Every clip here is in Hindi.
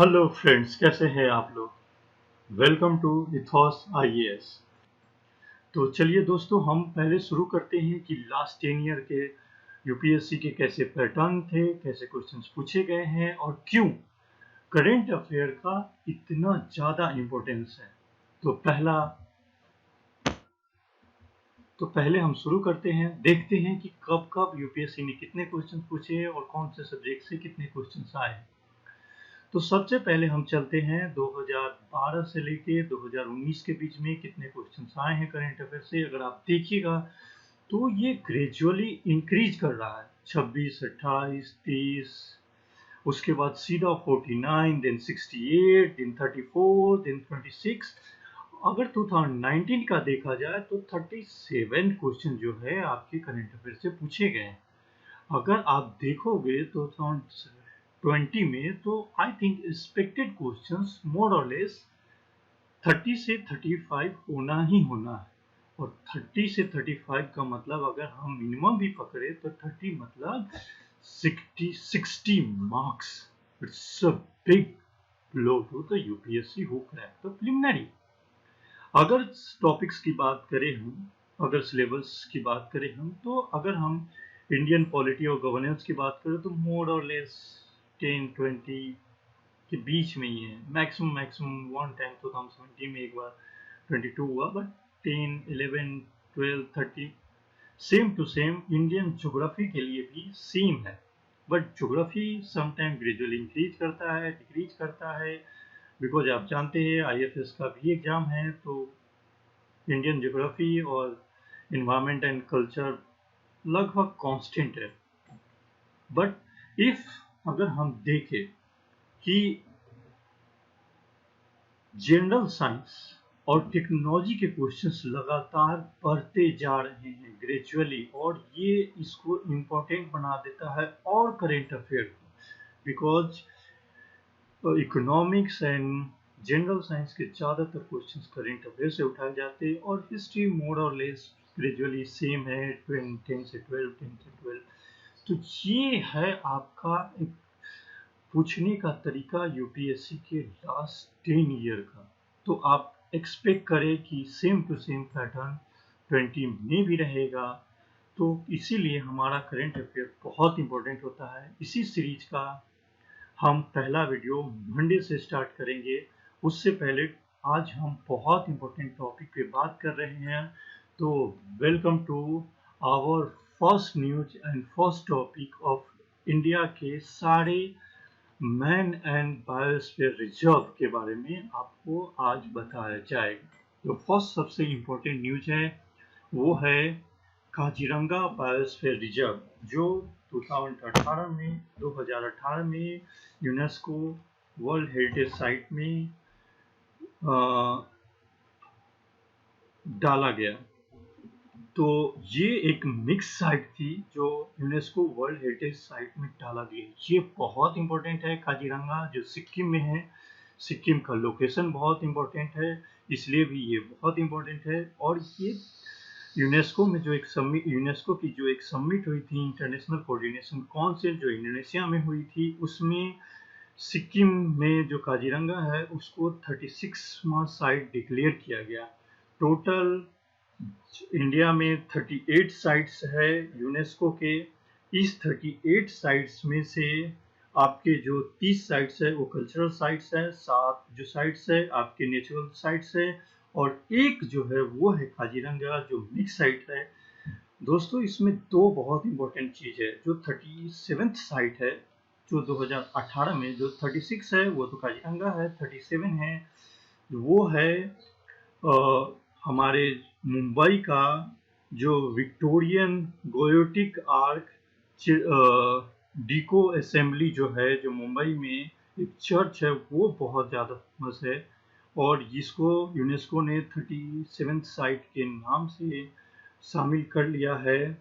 हेलो फ्रेंड्स, कैसे हैं आप लोग। Welcome to Ethos IAS. तो चलिए दोस्तों, हम पहले शुरू करते हैं कि लास्ट 10 ईयर के यूपीएससी के कैसे पैटर्न थे, कैसे क्वेश्चंस पूछे गए हैं और क्यों करंट अफेयर का इतना ज़्यादा इम्पोर्टेंस है। तो पहले हम शुरू करते हैं, देखते हैं कि कब कब यूपीएससी ने कितने क्वेश्चन पूछे और कौन से सब्जेक्ट से कितने क्वेश्चन आए। तो सबसे पहले हम चलते हैं 2012 से लेके 2019 के बीच में कितने क्वेश्चंस आए हैं करंट अफेयर से। अगर आप देखिएगा तो ये ग्रेजुअली इंक्रीज कर रहा है, 26, 28, 30, उसके बाद सीधा 49, देन 68, देन 34, देन 26। अगर 2019 का देखा जाए तो 37 क्वेश्चन जो है आपके करंट अफेयर से पूछे गए हैं। अगर आप देखोगे तो 2020 में तो आई थिंक एक्सपेक्टेड क्वेश्चंस मोर और लेस 30 से 35 होना ही होना है। और 30 से 35 का मतलब अगर हम मिनिमम भी पकड़े तो 30 मतलब 60 marks. It's a big blow to the UPSC who crack the preliminary. अगर टॉपिक्स की बात करें हम, अगर सिलेबस की बात करें हम, तो अगर हम इंडियन पॉलिटी और गवर्नेंस की बात करें तो मोर और लेस 10-20 के बीच में ही है। मैक्सिमम वन टाइम 2017 में एक बार 22 हुआ, but 10, 11, 12, 13 same to same. Indian geography के लिए भी सेम है, but geography sometime gradually increase करता है, डिक्रीज करता है, बिकॉज आप जानते हैं आईएफएस का भी एग्जाम है। तो इंडियन ज्योग्राफी और इन्वायरमेंट एंड कल्चर लगभग कांस्टेंट है। बट इफ अगर हम देखें कि जनरल साइंस और टेक्नोलॉजी के क्वेश्चंस लगातार बढ़ते जा रहे हैं ग्रेजुअली, और ये इसको इम्पोर्टेंट बना देता है और करेंट अफेयर को, because economics and general science के ज़्यादातर क्वेश्चंस करेंट अफेयर से उठाए जाते हैं, और हिस्ट्री मोर और लेस ग्रेजुअली सेम है 10 से 12, 10 से 12। तो ये है आपका एक पूछने का तरीका यूपीएससी के लास्ट 10 ईयर का। तो आप एक्सपेक्ट करें कि सेम टू सेम पैटर्न 20 में भी रहेगा। तो इसीलिए हमारा करंट अफेयर बहुत इंपॉर्टेंट होता है। इसी सीरीज का हम पहला वीडियो मंडे से स्टार्ट करेंगे। उससे पहले आज हम बहुत इंपॉर्टेंट टॉपिक पे बात कर रहे हैं। तो welcome to our first news and first topic of India के सारे मैन एंड बायोस्फीयर रिजर्व के बारे में आपको आज बताया जाएगा। तो फर्स्ट सबसे इम्पोर्टेंट न्यूज है वो है काजीरंगा बायोस्फीयर रिजर्व, जो 2018 में यूनेस्को वर्ल्ड हेरिटेज साइट में डाला गया। तो ये एक मिक्स साइट थी जो यूनेस्को वर्ल्ड हेरिटेज साइट में डाला गया। ये बहुत इंपॉर्टेंट है। काजीरंगा जो सिक्किम में है, सिक्किम का लोकेशन बहुत इंपॉर्टेंट है, इसलिए भी ये बहुत इंपॉर्टेंट है। और ये यूनेस्को में जो एक समिट, यूनेस्को की जो एक समिट हुई थी, इंटरनेशनल कोऑर्डिनेशन काउंसिल, जो इंडोनेशिया में हुई थी, उसमें सिक्किम में जो काजीरंगा है उसको 36वां साइट डिक्लेयर किया गया। टोटल इंडिया में 38 साइट्स है यूनेस्को के। इस 38 साइट्स में से आपके जो 30 साइट्स है वो कल्चरल साइट्स है, 7 जो साइट्स है आपके नेचुरल साइट्स है, और एक जो है वो है काजीरंगा जो मिक्स साइट है। दोस्तों, इसमें दो बहुत इंपॉर्टेंट चीज है। जो 37th साइट है जो 2018 में, जो 36 है वो तो काजीरंगा है, 37 है वो है हमारे मुंबई का जो विक्टोरियन गोयोटिक आर्क डीको असेंबली जो है, जो मुंबई में एक चर्च है, वो बहुत ज़्यादा फेमस है। और जिसको यूनेस्को ने 37th साइट के नाम से शामिल कर लिया है।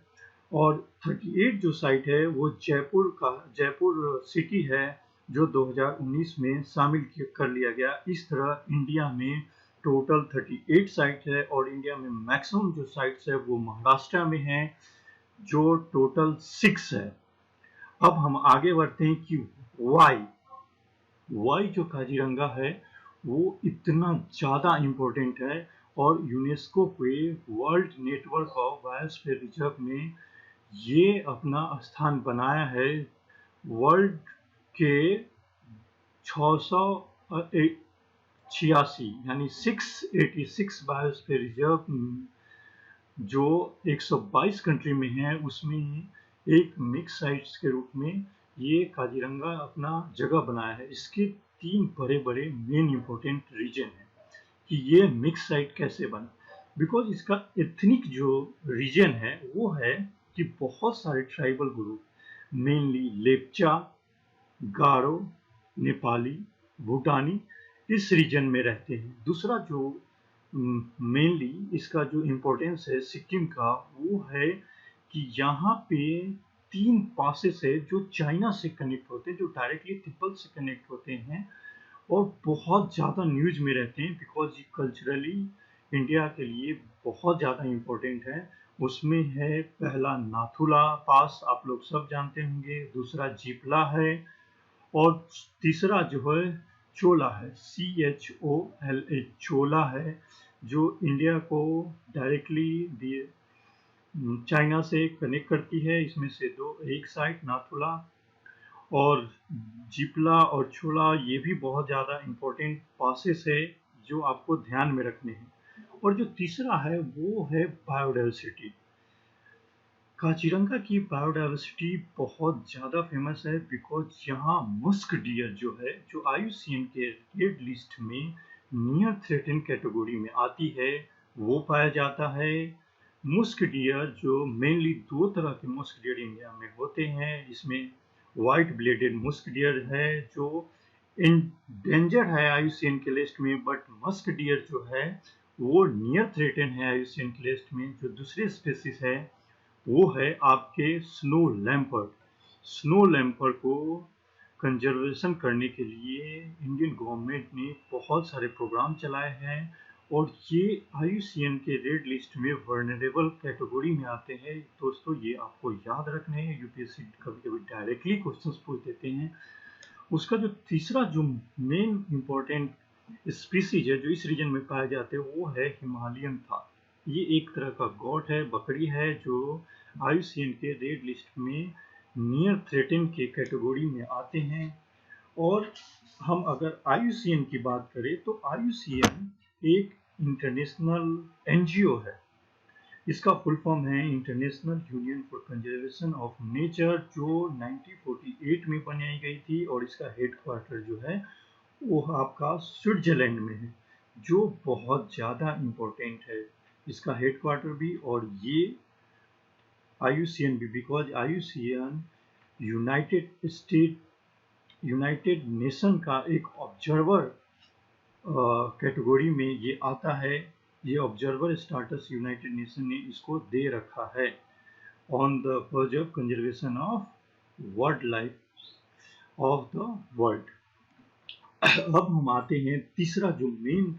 और 38 जो साइट है वो जयपुर सिटी है, जो 2019 में शामिल कर लिया गया। इस तरह इंडिया में टोटल 38 साइट है, और इंडिया में मैक्सिमम जो साइट्स है वो महाराष्ट्र में है, जो टोटल 6 है। अब हम आगे बढ़ते हैं कि वाई वाई जो काजीरंगा है वो इतना ज़्यादा इम्पोर्टेंट है और यूनेस्को के world network of biosphere reserve में ये अपना स्थान बनाया है वर्ल्ड के 686 यानी 686 बायोस्फीयर रिजर्व जो 122 कंट्री में है, उसमें एक मिक्स साइट्स के रूप में ये काजीरंगा अपना जगह बनाया है। इसके 3 बड़े-बड़े मेन इम्पोर्टेंट रीजन हैं कि ये मिक्स साइट कैसे बना। बिकॉज इसका एथनिक जो रीजन है वो है कि बहुत सारे ट्राइबल ग्रुप मेनली लेप्चा, गारो, नेपाली, भूटानी इस रीजन में रहते हैं। दूसरा जो मेनली इसका जो इम्पोर्टेंस है सिक्किम का वो है कि यहाँ पे 3 पासेस है जो चाइना से कनेक्ट होते हैं, जो डायरेक्टली तिब्बत से कनेक्ट होते हैं और बहुत ज़्यादा न्यूज में रहते हैं बिकॉज ये कल्चरली इंडिया के लिए बहुत ज़्यादा इम्पोर्टेंट है। उसमें है पहला नाथुला पास, आप लोग सब जानते होंगे, दूसरा जीपला है और तीसरा जो है चोला है, CHOLA चोला है, जो इंडिया को डायरेक्टली चाइना से कनेक्ट करती है। इसमें से दो, एक साइड नाथुला और जिपला और छोला, ये भी बहुत ज़्यादा इम्पोर्टेंट पासेस है जो आपको ध्यान में रखने हैं। और जो तीसरा है वो है बायोडाइवर्सिटी। काजीरंगा की बायोडाइवर्सिटी बहुत ज़्यादा फेमस है बिकॉज यहाँ मस्क डियर जो है, जो IUCN के रेड लिस्ट में नियर थ्रेटेन कैटेगरी में आती है, वो पाया जाता है। मस्क डियर जो मेनली 2 तरह के मस्क डियर इंडिया में होते हैं, इसमें वाइट ब्लेडेड मस्क डियर है जो इंडेंजर्ड है IUCN के लिस्ट में, बट मस्क डियर जो है वो नियर थ्रेटेन है IUCN के लिस्ट में। जो दूसरे स्पेसिस है वो है आपके स्नो लैम्पर्ट। स्नो लैम्पर्ट को कंजर्वेशन करने के लिए इंडियन गवर्नमेंट ने बहुत सारे प्रोग्राम चलाए हैं और ये IUCN के रेड लिस्ट में वर्नरेबल कैटेगरी में आते हैं। दोस्तों ये आपको याद रखने हैं, UPSC कभी कभी डायरेक्टली क्वेश्चंस पूछ देते हैं। उसका जो तीसरा जो मेन इम्पोर्टेंट स्पीसीज है जो इस रीजन में पाए जाते हैं वो है हिमालयन था। ये एक तरह का गॉट है, बकरी है, जो IUCN के रेड लिस्ट में नियर थ्रेटेन के कैटेगरी में आते हैं। और हम अगर IUCN की बात करें तो IUCN एक इंटरनेशनल NGO है। इसका फुल फॉर्म है international union for conservation of nature, जो 1948 में बनाई गई थी और इसका हेडक्वार्टर जो है वो आपका स्विट्जरलैंड में है, जो बहुत ज़्यादा इम्पोर्टेंट है इसका हेडक्वार्टर भी। और ये IUCN भी, बिकॉज IUCN यूनाइटेड नेशन का एक ऑब्जर्वर कैटेगरी में ये आता है। ये ऑब्जर्वर स्टाटस यूनाइटेड नेशन ने इसको दे रखा है on the purpose of conservation of wild life of the world. अब हम आते हैं तीसरा जो मेन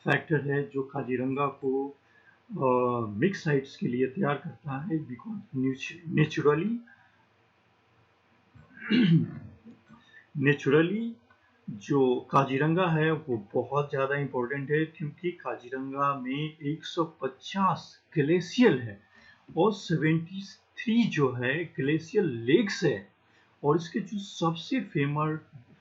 फैक्टर है जो काजीरंगा को मिक्स साइट्स के लिए तैयार करता है, बिकॉज नेचुरली जो काजीरंगा है वो बहुत ज़्यादा इम्पोर्टेंट है क्योंकि काजीरंगा में 150 ग्लेशियल है और 73 जो है ग्लेशियल लेक्स है। और इसके जो सबसे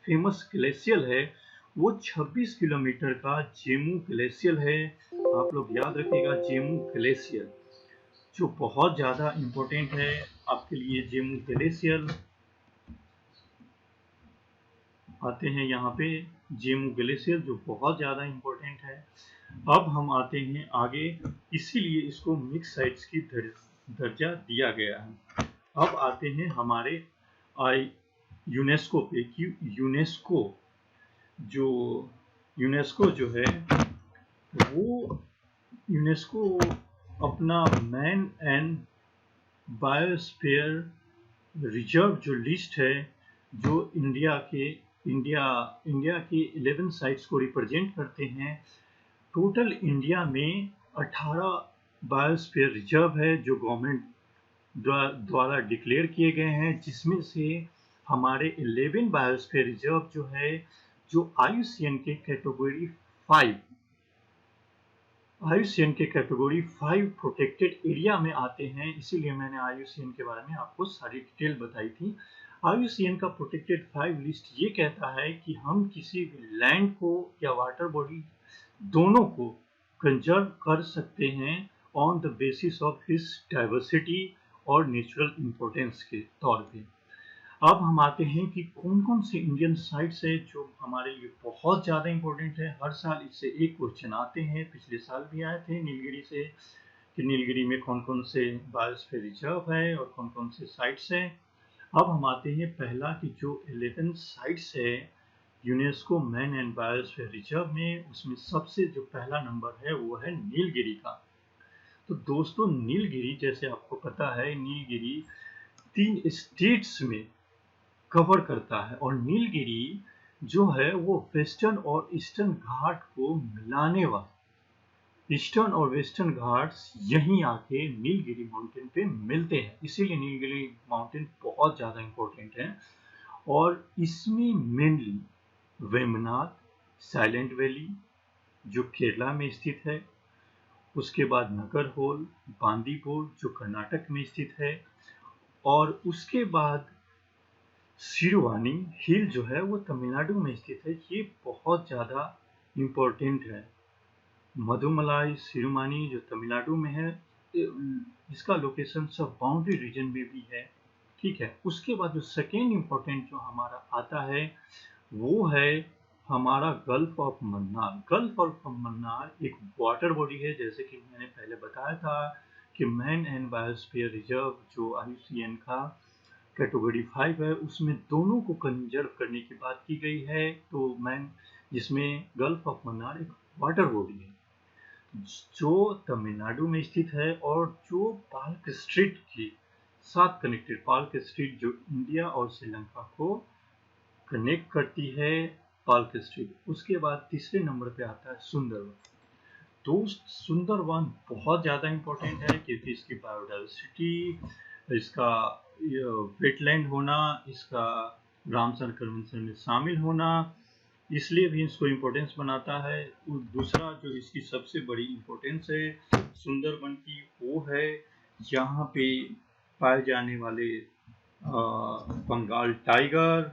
फेमस ग्लेशियल है वो 26 किलोमीटर का जेमू ग्लेशियल है। आप लोग याद रखिएगा जेमू ग्लेशियल जो बहुत ज़्यादा इम्पोर्टेंट है आपके लिए। जेमू ग्लेशियल आते हैं यहाँ पे, जेमू ग्लेशियर जो बहुत ज़्यादा इम्पोर्टेंट है। अब हम आते हैं आगे, इसीलिए इसको मिक्स साइट्स की दर्जा दिया गया है। अब आते हैं हमारे यूनेस्को पे कि यूनेस्को जो है वो यूनेस्को अपना मैन एंड बायोस्फीयर रिजर्व जो लिस्ट है, जो इंडिया के 11 साइट्स को रिप्रेजेंट करते हैं। टोटल इंडिया में 18 बायोस्फीयर रिजर्व है जो गवर्नमेंट द्वारा डिक्लेयर किए गए हैं, जिसमें से हमारे 11 बायोस्फीयर रिजर्व जो है जो IUCN के कैटेगरी 5 IUCN के कैटेगरी 5 प्रोटेक्टेड एरिया में आते हैं, इसीलिए मैंने IUCN के बारे में आपको सारी डिटेल बताई थी। IUCN का प्रोटेक्टेड 5 लिस्ट ये कहता है कि हम किसी भी लैंड को या वाटर बॉडी दोनों को कंजर्व कर सकते हैं on the basis of his diversity और नेचुरल इम्पोर्टेंस के तौर पे। अब हम आते हैं कि कौन कौन से इंडियन साइट्स है जो हमारे लिए बहुत ज़्यादा इम्पोर्टेंट है। हर साल इससे एक क्वेश्चन आते हैं, पिछले साल भी आए थे नीलगिरी से, कि नीलगिरी में कौन कौन से बायोस्फीयर रिजर्व है और कौन कौन से साइट्स हैं। अब हम आते हैं पहला कि जो 11 साइट्स है UNESCO man and biosphere reserve में, उसमें सबसे जो पहला नंबर है वो है नीलगिरी का। तो दोस्तों नीलगिरी, जैसे आपको पता है, नीलगिरी 3 स्टेट्स में कवर करता है और नीलगिरी जो है वो वेस्टर्न और ईस्टर्न घाट को मिलाने वाला, ईस्टर्न और वेस्टर्न घाट्स यहीं आके नीलगिरी माउंटेन पे मिलते हैं, इसीलिए नीलगिरी माउंटेन बहुत ज़्यादा इम्पोर्टेंट है। और इसमें मेनली वेमनाथ, साइलेंट वैली जो केरला में स्थित है, उसके बाद नागरहोल, बांदीपुर जो कर्नाटक में स्थित है, और उसके बाद सिरुवानी हिल जो है वो तमिलनाडु में स्थित है। ये बहुत ज़्यादा इम्पोर्टेंट है। मधुमलाई सिरुमानी जो तमिलनाडु में है, इसका लोकेशन सब बाउंड्री रीजन में भी है, ठीक है। उसके बाद जो सेकेंड इम्पोर्टेंट जो हमारा आता है वो है हमारा gulf of Mannar. Gulf of Mannar एक वाटर बॉडी है, जैसे कि मैंने पहले बताया था कि मैन एंड बायोस्फीयर रिजर्व जो IUCN का कैटेगरी 5 है, उसमें दोनों को कंजर्व करने की बात की गई है। तो मैन, जिसमें गल्फ ऑफ मन्नार एक वाटर बॉडी है जो तमिलनाडु में स्थित है और जो पाल्क स्ट्रीट के साथ कनेक्टेड, पाल्क स्ट्रीट जो इंडिया और श्रीलंका को कनेक्ट करती है, पाल्क स्ट्रीट। उसके बाद तीसरे नंबर पे आता है सुंदरवन। दोस्त सुंदरवन बहुत ज़्यादा इम्पोर्टेंट है क्योंकि इसकी बायोडाइवर्सिटी, इसका वेटलैंड होना, इसका रामसर कन्वेंशन में शामिल होना, इसलिए भी इसको इम्पोर्टेंस बनाता है। दूसरा जो इसकी सबसे बड़ी इम्पोर्टेंस है सुंदरवन की, वो है यहाँ पे पाए जाने वाले बंगाल टाइगर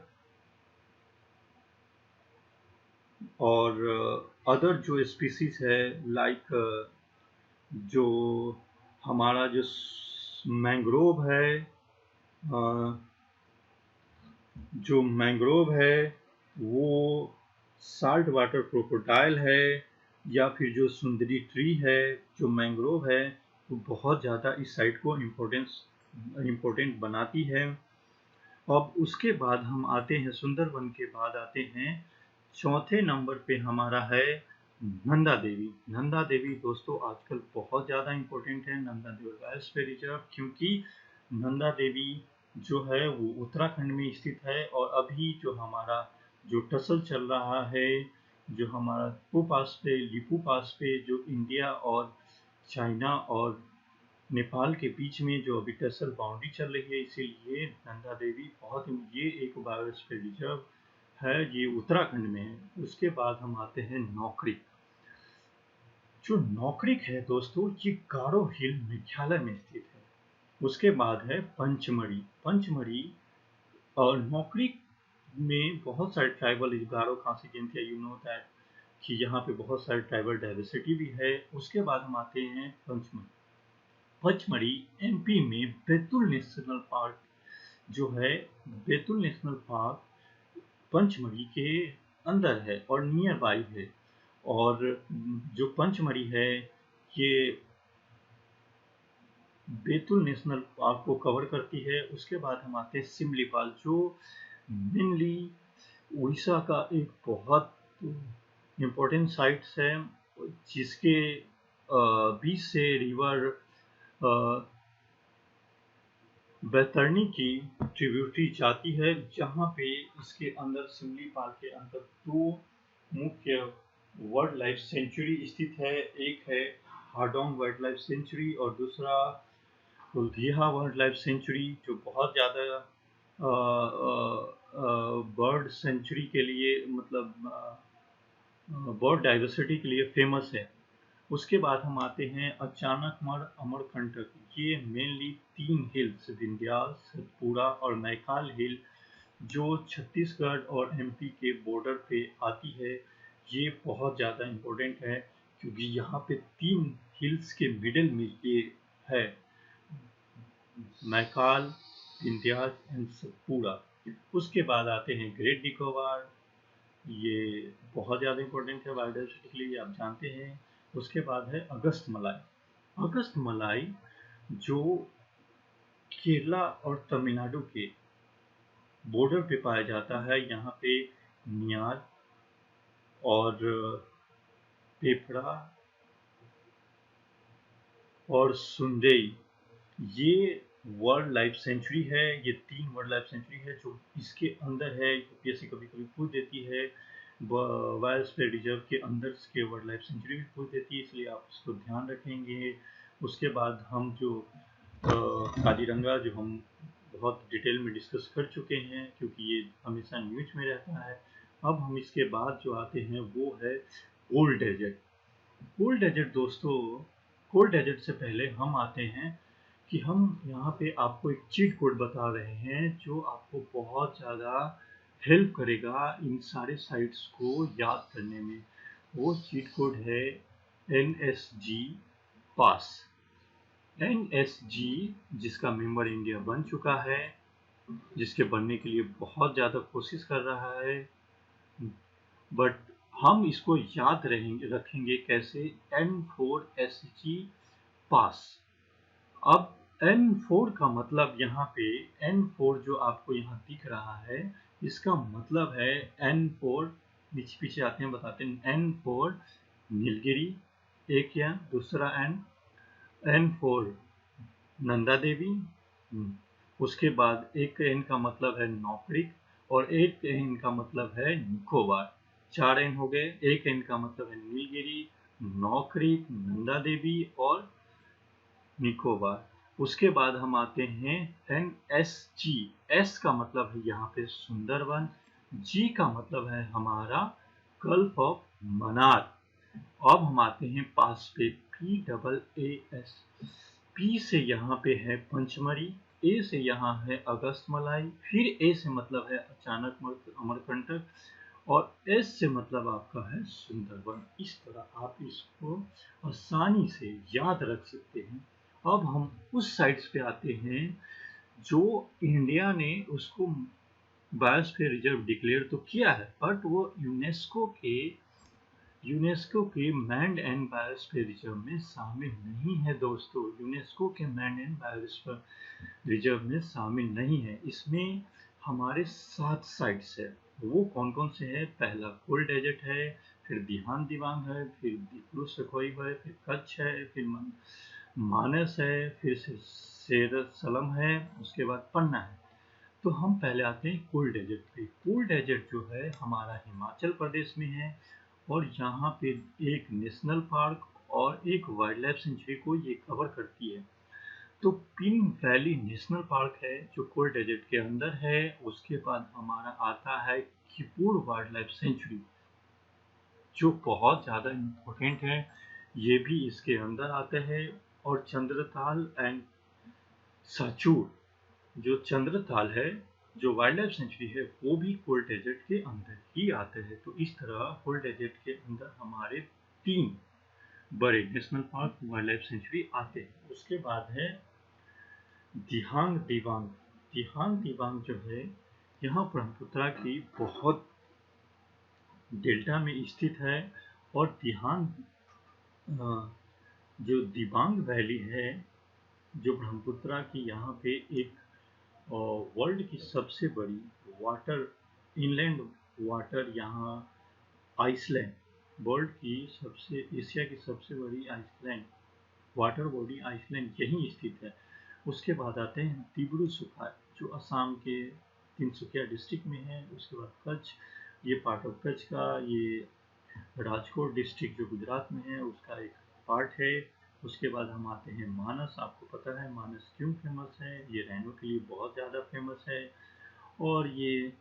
और अदर जो स्पीसीज है, लाइक जो हमारा जो मैंग्रोव है, जो मैंग्रोव है वो साल्ट वाटर क्रोकोडाइल है, या फिर जो सुंदरी ट्री है जो मैंग्रोव है, वो बहुत ज़्यादा इस साइट को इम्पोर्टेंट बनाती है। अब उसके बाद हम आते हैं, सुंदरवन के बाद आते हैं चौथे नंबर पे हमारा है नंदा देवी। नंदा देवी दोस्तों आजकल बहुत ज़्यादा इम्पोर्टेंट है, नंदा देवी बायोस्फीयर रिजर्व, क्योंकि नंदा देवी जो है वो उत्तराखंड में स्थित है। और अभी जो हमारा जो टसल चल रहा है, जो हमारा लिपू पास पे जो इंडिया और चाइना और नेपाल के बीच में जो अभी टसल बाउंड्री चल रही है, इसीलिए नंदा देवी ये एक बायोस्फीयर रिजर्व है, ये उत्तराखंड में है। उसके बाद हम आते हैं नौकरी। जो नौकरिक है दोस्तों, ये गारो हिल मेघालय में स्थित है। उसके बाद है पंचमढ़ी। पंचमढ़ी और नौकरिक में बहुत सारे ट्राइबल, गारो, खासी, जयंतिया, यू नो दैट, कि यहाँ पे बहुत सारे ट्राइबल डाइवर्सिटी भी है। उसके बाद हम आते हैं पंचमढ़ी। पंचमढ़ी MP में बैतुल नेशनल पार्क जो है, बैतुल नेशनल पार्क पंचमढ़ी के अंदर है और नियर बाई है। और जो पंचमढ़ी है ये बैतुल नेशनल पार्क को कवर करती है। उसके बाद हम आते हैं सिमलीपाल, जो मेनली उड़ीसा का एक बहुत इम्पोर्टेंट साइट्स है, जिसके बीच से रिवर बैतरणी की ट्रिब्यूटरी जाती है, जहाँ पे इसके अंदर सिमलीपाल के अंदर 2 मुख्य वाइल्ड लाइफ सेंचुरी स्थित है। एक है हाडोंग वाइल्ड लाइफ सेंचुरी और दूसरा कुलधीहा वाइल्ड लाइफ सेंचुरी, जो बहुत ज़्यादा बर्ड सेंचुरी के लिए, मतलब बर्ड डाइवर्सिटी के लिए फेमस है। उसके बाद हम आते हैं अचानकमल अमरकंटक। ये मेनली 3 हिल्स, विंध्यास, सतपुड़ा और नैनीताल हिल, जो छत्तीसगढ़ और एमपी के बॉर्डर पे आती है, ये बहुत ज़्यादा इम्पोर्टेंट है क्योंकि यहाँ पे 3 हिल्स के मिडिल में ये है, मैकाल, विंध्यास एंड सतपुड़ा। उसके बाद आते हैं ग्रेट निकोबार। ये बहुत ज़्यादा इम्पोर्टेंट है बायोडाइवर्सिटी के लिए, आप जानते हैं। उसके बाद है अगस्त मलाई। अगस्त मलाई जो केरला और तमिलनाडु के बॉर्डर पे पाया जाता है। यहाँ पे नियार और पेपरा और सुंदई, ये वर्ल्ड लाइफ सेंचुरी है। ये 3 वर्ल्ड लाइफ सेंचुरी है जो इसके अंदर है। यूपीएससी कभी कभी पूछ देती है, बायोस्फीयर रिजर्व के अंदर के वर्ल्ड लाइफ सेंचुरी भी पूछ देती है, इसलिए आप इसको ध्यान रखेंगे। उसके बाद हम जो काजीरंगा, जो हम बहुत डिटेल में डिस्कस कर चुके हैं क्योंकि ये हमेशा न्यूज में रहता है। अब हम इसके बाद जो आते हैं वो है कोल्ड डेजर्ट। कोल्ड डेजर्ट दोस्तों, कोल्ड डेजर्ट से पहले हम आते हैं कि हम यहाँ पे आपको एक चीट कोड बता रहे हैं जो आपको बहुत ज़्यादा हेल्प करेगा इन सारे साइट्स को याद करने में। वो चीट कोड है NSG पास। NSG जिसका मेंबर इंडिया बन चुका है, जिसके बनने के लिए बहुत ज़्यादा कोशिश कर रहा है, बट हम इसको याद रखेंगे कैसे, N4SG पास। अब N4 का मतलब यहाँ पे, N4 जो आपको यहाँ दिख रहा है, इसका मतलब है N4, पीछे पीछे आते हैं बताते हैं। N4 नीलगिरी, एक या दूसरा N4 नंदा देवी, उसके बाद एक N का मतलब है नौकरिक, और एक N का मतलब है निकोबार। 4 N हो गए। एक N का मतलब है नीलगिरी, नौकरिक, नंदा देवी और निकोबार। उसके बाद हम आते हैं NSG। S का मतलब है यहाँ पे सुंदरवन, G का मतलब है हमारा गल्फ ऑफ मन्नार। अब हम आते हैं पास पे, PAAS। P से यहाँ पे है पंचमढ़ी, A से यहाँ है अगस्त मलाई, फिर A से मतलब है अचानक अमरकंटक, और S से मतलब आपका है सुंदरवन। इस तरह आप इसको आसानी से याद रख सकते हैं। अब हम उस साइट्स पे आते हैं जो इंडिया ने उसको बायोस्फीयर रिजर्व डिक्लेयर तो किया है, बट वो यूनेस्को के मैन्ड एंड बायोस्फीयर रिजर्व में शामिल नहीं है दोस्तों। यूनेस्को के मैन्ड एंड बायोस्फीयर रिजर्व में शामिल नहीं है। इसमें हमारे 7 साइट्स है। वो कौन कौन से हैं? पहला कोल्ड डेजर्ट है, फिर दिहान दिबांग है, फिर दिब्रू सखोई है, फिर कच्छ है, फिर मानस है, फिर सेरसलम है, उसके बाद पन्ना है। तो हम पहले आते हैं कोल्ड डेजर्ट पे। कोल्ड डेजर्ट जो है हमारा हिमाचल प्रदेश में है, और यहाँ पे एक नेशनल पार्क और एक वाइल्ड लाइफ सेंचुरी को ये कवर करती है। तो पिन वैली नेशनल पार्क है जो कोल्ड डेजर्ट के अंदर है। उसके बाद हमारा आता है किपुर वाइल्ड लाइफ सेंचुरी, जो बहुत ज़्यादा इम्पोर्टेंट है, ये भी इसके अंदर आते हैं। और चंद्रताल एंड साचूर, जो चंद्रताल है, जो वाइल्ड लाइफ सेंचुरी है, वो भी कोल्ड डेजर्ट के अंदर ही आते हैं। तो इस तरह कोल्ड डेजर्ट के अंदर हमारे 3 बड़े national park, wild life sanctuary आते हैं। उसके बाद है दिहांग दिबांग। दिहांग दिबांग जो है यहाँ ब्रह्मपुत्रा की बहुत डेल्टा में स्थित है, और दिहांग जो दिबांग वैली है, जो ब्रह्मपुत्रा की यहाँ पे एक वर्ल्ड की सबसे बड़ी वाटर, इनलैंड वाटर, यहाँ आइसलैंड, वर्ल्ड की सबसे, एशिया की सबसे बड़ी आइसलैंड, वाटर बॉडी आइसलैंड यहीं स्थित है। उसके बाद आते हैं दिब्रू सखोई, जो असम के तिनसुकिया डिस्ट्रिक्ट में है। उसके बाद कच्छ, ये पार्ट ऑफ कच्छ का, ये राजकोट डिस्ट्रिक्ट जो गुजरात में है उसका एक पार्ट है। उसके बाद हम आते हैं मानस। आपको पता है मानस क्यों फेमस है? ये रैनो के लिए बहुत ज़्यादा फेमस है, और ये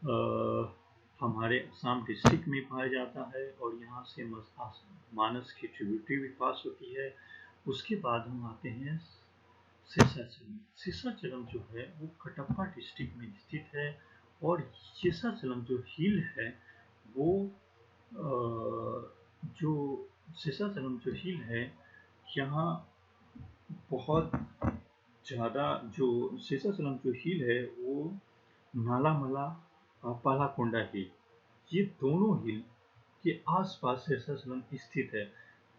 हमारे असम डिस्ट्रिक्ट में पाया जाता है और यहाँ से मानस की ट्रिब्यूटरी भी पास होती है। उसके बाद हम आते हैं शेषाचलम। शेषाचलम जो है वो कटप्पा डिस्ट्रिक्ट में स्थित है और शेषाचलम जो हिल है वो जो शेषाचलम जो हिल है यहाँ बहुत ज़्यादा, जो शेषाचलम जो हिल है वो नालामला और पालाकोंडा हिल, ये दोनों हिल के आसपास शेषाचलम स्थित है।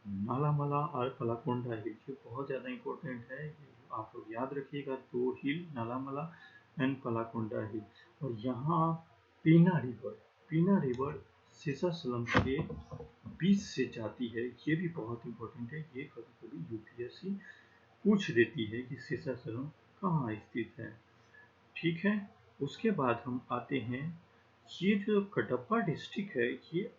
नालामला और पालाकोंडा हिल ये बहुत ज़्यादा इम्पोर्टेंट है, आप लोग याद रखिएगा, दो हिल नालामला एंड पालाकोंडा हिल। और यहाँ पीना रिवर शेषाचलम के बीच से जाती है, ये भी बहुत इम्पोर्टेंट है। ये कभी कभी यूपीएससी पूछ देती है कि शेषाचलम कहाँ स्थित है। ठीक है, उसके बाद हम आते हैं, ये जो कटप्पा डिस्ट्रिक्ट है ये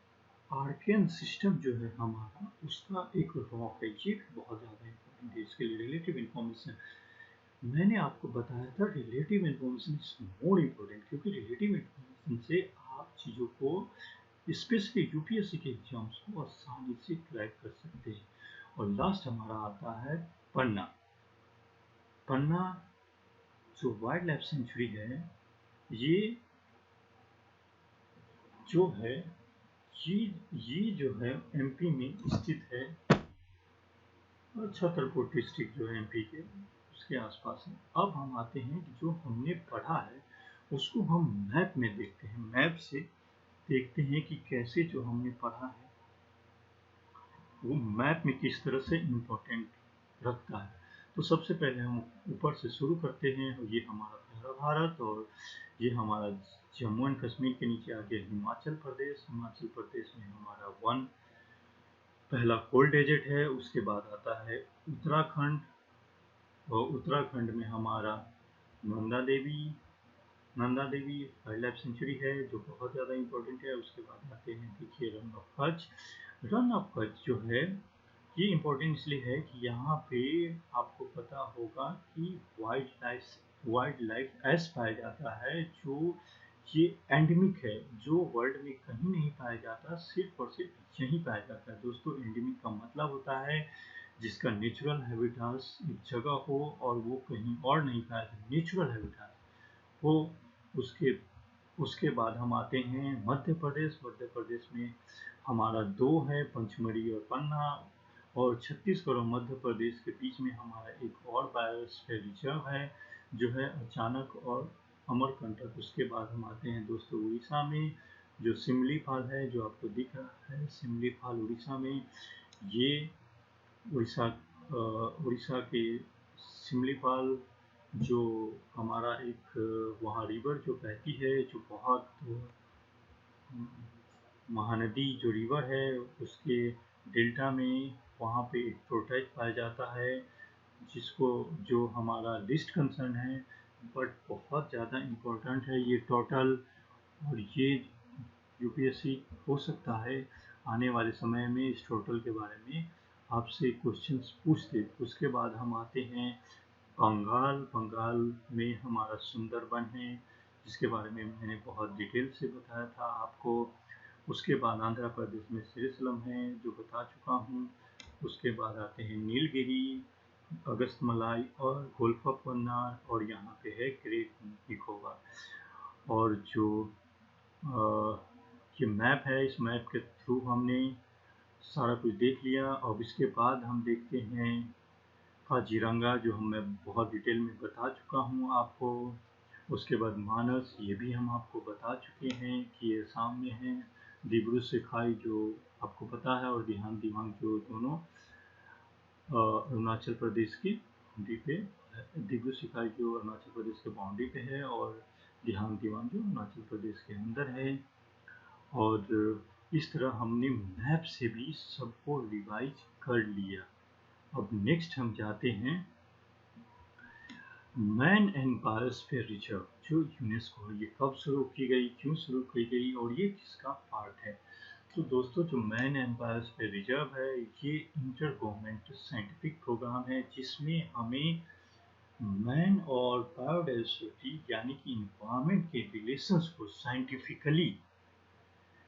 आर्कियन सिस्टम जो है हमारा उसका एक रॉक है, ये बहुत ज़्यादा इम्पोर्टेंट है। इसके लिए रिलेटिव इन्फॉर्मेशन मैंने आपको बताया था, relative information is more important, क्योंकि रिलेटिव इन्फॉर्मेशन से आप चीज़ों को स्पेशली यूपीएससी के एग्जाम्स को आसानी से क्रैक कर सकते हैं। और लास्ट हमारा आता है पन्ना। पन्ना जो वाइल्ड लाइफ सेंचुरी है, ये जो है ये जो है एमपी में स्थित है, और छतरपुर डिस्ट्रिक्ट जो है एमपी के उसके आसपास है। अब हम आते हैं कि जो हमने पढ़ा है उसको हम मैप में देखते हैं, मैप से देखते हैं कि कैसे जो हमने पढ़ा है वो मैप में किस तरह से इम्पोर्टेंट रखता है। तो सबसे पहले हम ऊपर से शुरू करते हैं, ये हमारा पहला भारत, और ये हमारा जम्मू एंड कश्मीर के नीचे आके हिमाचल प्रदेश। हिमाचल प्रदेश में हमारा पहला कोल्ड डेजर्ट है। उसके बाद आता है उत्तराखंड, और उत्तराखंड में हमारा Nanda Devi wild life sanctuary है जो बहुत ज़्यादा इम्पोर्टेंट है। उसके बाद आते हैं, देखिए, run of Kutch. Run of Kutch जो है ये इम्पोर्टेंट इसलिए है कि यहाँ पे आपको पता होगा कि वाइल्ड लाइफ ऐसा पाया जाता है जो ये एंडेमिक है, जो वर्ल्ड में कहीं नहीं पाया जाता, सिर्फ और सिर्फ यहीं पाया जाता है। दोस्तों, एंडेमिक का मतलब होता है जिसका नेचुरल हैबिटास एक जगह हो और वो कहीं और नहीं पाया जाता, नेचुरल हैबिटास हो। उसके उसके बाद हम आते हैं मध्य प्रदेश। मध्य प्रदेश में हमारा दो है, पंचमढ़ी और पन्ना। और छत्तीसगढ़ और मध्य प्रदेश के बीच में हमारा एक और बायोस्फीयर रिजर्व है जो है अचानक और अमरकंटक। उसके बाद हम आते हैं दोस्तों उड़ीसा में, जो सिमलीपाल है, जो आपको दिख रहा है सिमलीपाल उड़ीसा में। ये उड़ीसा उड़ीसा के सिमलीपाल जो हमारा एक वहाँ रिवर जो बहती है, जो बहुत महानदी जो रिवर है उसके डेल्टा में वहाँ पे एक टोर्टोइज पाया जाता है, जिसको जो हमारा लिस्ट कंसर्न है, बट बहुत ज़्यादा इम्पोर्टेंट है ये टोटल। और ये यूपीएससी हो सकता है आने वाले समय में इस टोटल के बारे में आपसे क्वेश्चंस पूछ दे। उसके बाद हम आते हैं बंगाल। बंगाल में हमारा सुंदरबन है, जिसके बारे में मैंने बहुत डिटेल से बताया था आपको। उसके बाद आंध्र प्रदेश में श्रीशैलम है जो बता चुका हूँ। उसके बाद आते हैं नीलगिरी, अगस्तमलाई और गोल्फ ऑफ मन्नार, और यहाँ पे है ग्रेट निकोबार। और जो ये मैप है, इस मैप के थ्रू हमने सारा कुछ देख लिया। अब इसके बाद हम देखते हैं काजीरंगा, जो मैं बहुत डिटेल में बता चुका हूँ आपको। उसके बाद मानस, ये भी हम आपको बता चुके हैं कि ये सामने है। दिब्रू सिखाई जो आपको पता है, और दिहान दिवांग जो दोनों अरुणाचल प्रदेश की बाउंड्री पे, दिब्रू सिखाई जो अरुणाचल प्रदेश के बाउंड्री पे है, और दिहान दिवांग जो अरुणाचल प्रदेश के अंदर है। और इस तरह हमने मैप से भी सबको रिवाइज कर लिया। अब नेक्स्ट हम जाते हैं मैन एंड बायोस्फीयर रिजर्व, जो यूनेस्को है। ये कब शुरू की गई, क्यों शुरू की गई, और ये किसका पार्ट है? तो दोस्तों, जो मैन एंड बायोस्फीयर रिजर्व है ये इंटर गवर्नमेंट साइंटिफिक प्रोग्राम है, जिसमें हमें मैन और बायोडाइवर्सिटी यानी कि इन्वायरमेंट के रिलेशंस को साइंटिफिकली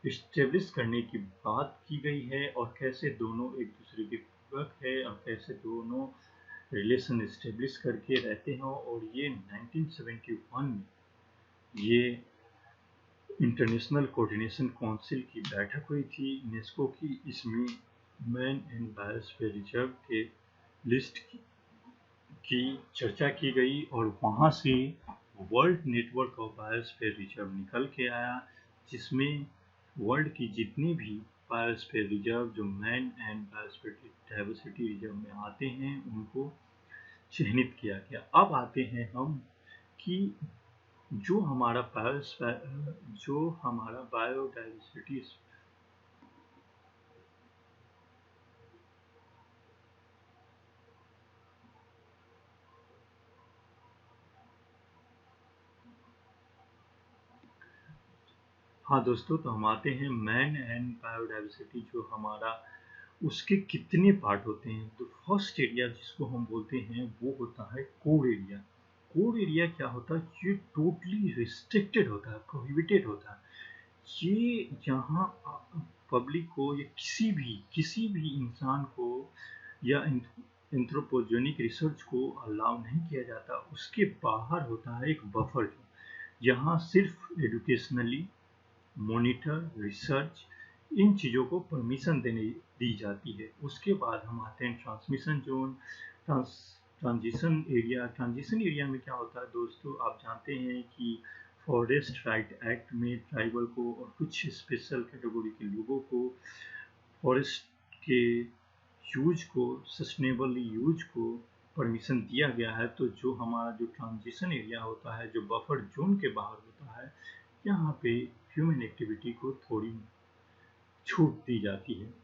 इस्टेब्लिश करने की बात की गई है और कैसे दोनों एक दूसरे के पूरक है और कैसे दोनों रिलेशन इस्टेब्लिश करके रहते हैं। और ये 1971 में ये इंटरनेशनल कोऑर्डिनेशन काउंसिल की बैठक हुई थी यूनेस्को की। इसमें मैन एंड बायोस्फीयर रिजर्व के लिस्ट की चर्चा की गई और वहाँ से world network of biosphere reserve निकल के आया, जिसमें वर्ल्ड की जितनी भी बायोस्फीयर रिजर्व जो man and biosphere diversity reserve में आते हैं उनको चिन्हित किया गया। अब आते हैं हम कि जो हमारा बायोडाइवर्सिटी हाँ दोस्तों, तो हम आते हैं मैन एंड बायोडाइवर्सिटी जो हमारा उसके कितने पार्ट होते हैं। तो फर्स्ट एरिया जिसको हम बोलते हैं वो होता है कोर एरिया। कोर एरिया क्या होता है? ये टोटली रिस्ट्रिक्टेड होता है, प्रोहिबिटेड होता है। ये यहाँ पब्लिक को या किसी भी इंसान को या एंथ्रोपोजेनिक रिसर्च को अलाउ नहीं किया जाता। उसके बाहर होता है एक बफर जोन, यहाँ सिर्फ एजुकेशनली मॉनिटर रिसर्च इन चीज़ों को परमिशन देने दी जाती है। उसके बाद हम आते हैं ट्रांसमिशन जोन, ट्रांजिशन एरिया में क्या होता है दोस्तों? आप जानते हैं कि फॉरेस्ट राइट एक्ट में ट्राइबल को और कुछ स्पेशल कैटेगरी के लोगों को फॉरेस्ट के यूज को, सस्टेनेबल यूज को परमिशन दिया गया है। तो जो हमारा जो ट्रांजिशन एरिया होता है, जो बफर जोन के बाहर होता है, यहाँ पे ह्यूमन एक्टिविटी को थोड़ी छूट दी जाती है।